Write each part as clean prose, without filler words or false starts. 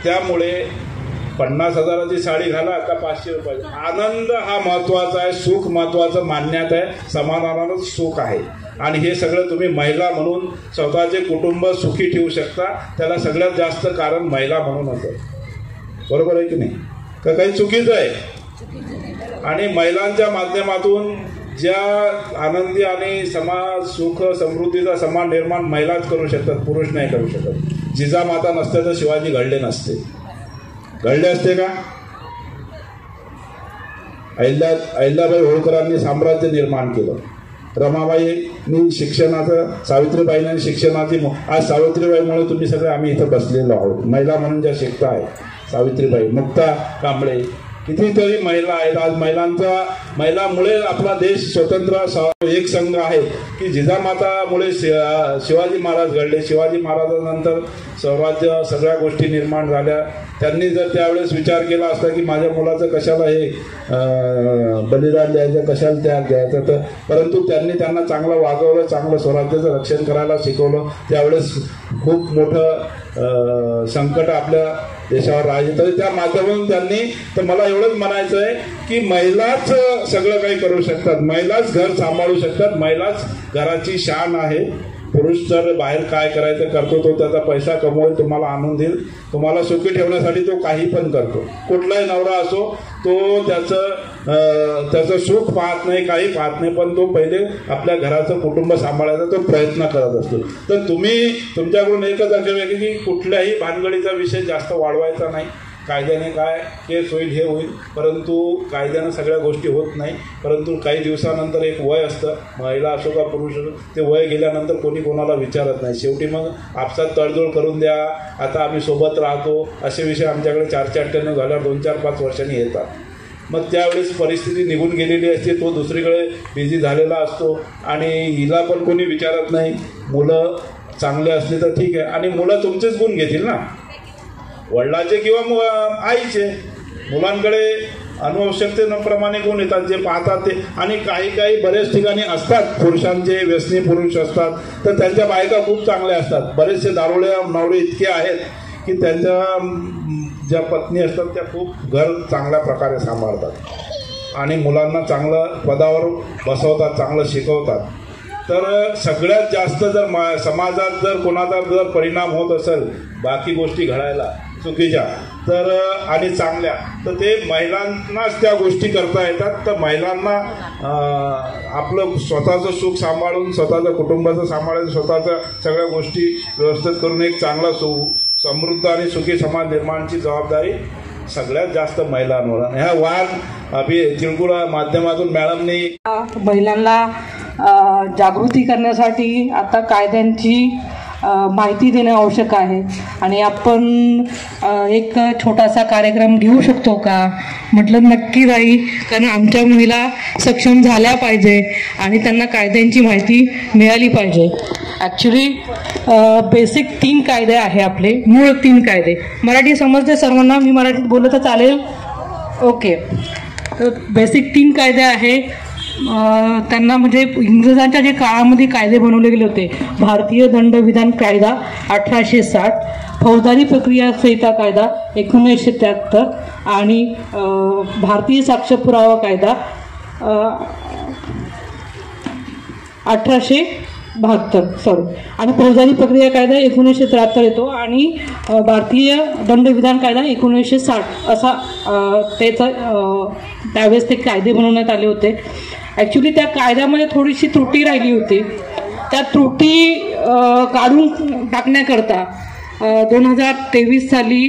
त्यामुळे 50,000ची साडी घाला का 500 रुपये, आनंद हा महत्त्वाचा आहे, सुख महत्त्वाचं मानण्यात आहे, समाधानानंच सुख आहे. आणि हे सगळं तुम्ही महिला म्हणून स्वतःचे कुटुंब सुखी ठेवू शकता. त्याला सगळ्यात जास्त कारण महिला म्हणूनच आहे. बरोबर आहे की नाही? का काही चुकीचं आहे? आणि महिलांच्या माध्यमातून ज्या आनंदी आणि समाज सुख समृद्धीचा समाज निर्माण महिलाच करू शकतात, पुरुष नाही करू शकत. जिजामाता नसते तर शिवाजी घडले नसते. घडले असते का? अहिल्याबाई होळकरांनी साम्राज्य निर्माण केलं. रमाबाईंनी शिक्षणाचं, सावित्रीबाईंनी शिक्षणाची, आज सावित्रीबाईमुळे तुम्ही सगळे आम्ही इथं बसलेलो आहोत. महिला म्हणून ज्या शिकता आहे, सावित्रीबाई, मुक्ता कांबळे, कितीतरी महिला आहेत. आज महिलांमुळे आपला देश स्वतंत्र एक संघ आहे की जिजामातामुळे शिवाजी महाराज घडले. शिवाजी महाराजांनंतर स्वराज्य सगळ्या गोष्टी निर्माण झाल्या. त्यांनी जर त्यावेळेस विचार केला असता की माझ्या मुलाचं कशाला हे बलिदान द्यायचं, कशाला त्याग द्यायचं, तर परंतु त्यांना चांगलं वागवलं, चांगलं स्वराज्याचं रक्षण करायला शिकवलं. त्यावेळेस खूप मोठं संकट आपल्या देशावर राहिले. तरी त्या माध्यमातून त्यांनी, तर मला एवढंच म्हणायचं आहे की महिलाच सगळं काही करू शकतात, महिलाच घर सांभाळू शकतात, महिलाच घराची शान आहे. पुरुष जर बाहेर काय करायचं करतो, तो त्याचा पैसा कमवून तुम्हाला आणून देईल, तुम्हाला सुखी ठेवण्यासाठी तो काही पण करतो. कुठलाही नवरा असो, तो त्याचं सुख पाहत नाही, काही पाहत नाही, पण तो पहिले आपल्या घराचं कुटुंब सांभाळायचा तो प्रयत्न करत असतो. तर तुम्ही तुमच्याकडून एकच अपेक्षा आहे की कुठल्याही भानगडीचा विषय जास्त वाढवायचा नाही. कायद्याने काय केस होईल हे होईल, परंतु कायद्यानं सगळ्या गोष्टी होत नाही. परंतु काही दिवसानंतर एक वय असतं, महिला असो का पुरुष असो, ते वय गेल्यानंतर कोणी कोणाला विचारत नाही. शेवटी मग आपसात तडजोड करून द्या, आता आम्ही सोबत राहतो, असे विषय आमच्याकडे 4-4 झाल्यावर 2-4-5 वर्षांनी येतात. मग त्यावेळेस परिस्थिती निघून गेलेली असते, तो दुसरीकडे बिझी झालेला असतो आणि हिला पण कोणी विचारत नाही. मुलं चांगले असले तर ठीक आहे, आणि मुलं तुमचेच गुण घेतील ना, वडिलांचे किंवा आईचे. मुलांकडे अनुवंशिकतेप्रमाणे गुण येतात, जे पाहतात ते. आणि काही बरेच ठिकाणी असतात पुरुषांचे, व्यसनी पुरुष असतात, तर त्यांच्या बायका खूप चांगल्या असतात. बरेचसे दारुडे नवरे इतके आहेत की त्यांच्या ज्या पत्नी असतात त्या खूप घर चांगल्या प्रकारे सांभाळतात आणि मुलांना चांगलं पदावर बसवतात, चांगलं शिकवतात. तर सगळ्यात जास्त जर समाजात जर कोणाचा जर परिणाम होत असेल बाकी गोष्टी घडायला चुकीच्या तर आणि चांगल्या, तर ते महिलांनाच त्या गोष्टी करता येतात. तर महिलांना आपलं स्वतःचं सुख सांभाळून, स्वतःचं कुटुंबाचं सांभाळून, स्वतःच्या सगळ्या गोष्टी व्यवस्थित करून एक चांगला समृद्ध आणि सुखी समाज निर्माणाची जबाबदारी सगळ्यात जास्त महिलांवर. ह्या वाद तिळगुळ माध्यमातून मॅडमनी महिलांना जागृती करण्यासाठी आता कायद्यांची माहिती देणे आवश्यक आहे. आणि आपण एक छोटासा कार्यक्रम घेऊ शकतो का? म्हटलं नक्की राही, कारण आमच्या महिला सक्षम झाल्या पाहिजे आणि त्यांना कायद्यांची माहिती मिळाली पाहिजे. ॲक्च्युली बेसिक 3 कायदे आहे आपले, मूळ 3 कायदे. मराठी समजते सर्वांना? मी मराठीत बोललं तर चालेल? ओके. तर बेसिक 3 कायदे आहे. त्यांना म्हणजे इंग्रजांच्या जे काळामध्ये कायदे बनवले गेले होते, भारतीय दंडविधान कायदा 1860, फौजदारी प्रक्रिया संहिता कायदा 1973 आणि भारतीय साक्ष पुरावा कायदा 1872 आणि फौजदारी प्रक्रिया कायदा 1973 येतो आणि भारतीय दंडविधान कायदा 1960 असा त्यावेळेस ते कायदे बनवण्यात आले होते. ॲक्च्युली त्या कायद्यामध्ये थोडीशी त्रुटी राहिली होती. त्या त्रुटी काढून टाकण्याकरता 2023 साली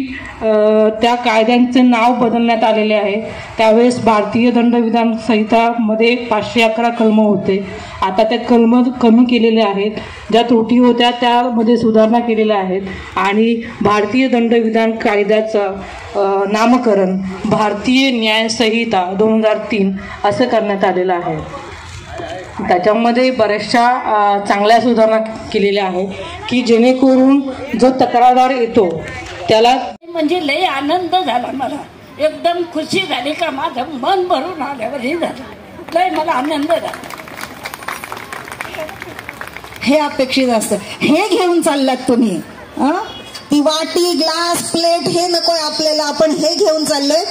त्या कायद्यांचं नाव बदलण्यात आलेले आहे. त्यावेळेस भारतीय दंडविधान संहितामध्ये 511 कलम होते. आता त्या कलम कमी केलेले आहेत. ज्या त्रुटी होत्या त्यामध्ये सुधारणा केलेल्या आहेत आणि भारतीय दंडविधान कायद्याचं नामकरण भारतीय न्याय संहिता 2003 असं करण्यात आलेलं आहे. त्याच्यामध्ये बऱ्याचशा चांगल्या सुधारणा केलेल्या आहेत की जेणेकरून जो तक्रारदार येतो त्याला म्हणजे लय आनंद झाला, मला एकदम खुशी झाली का माझं मन भरून आल्यावर हे झालं, लय मला आनंद झाला. हे अपेक्षित असतं. हे घेऊन चाललात तुम्ही. ती वाटी ग्लास प्लेट हे नकोय आपल्याला, आपण हे घेऊन चाललोय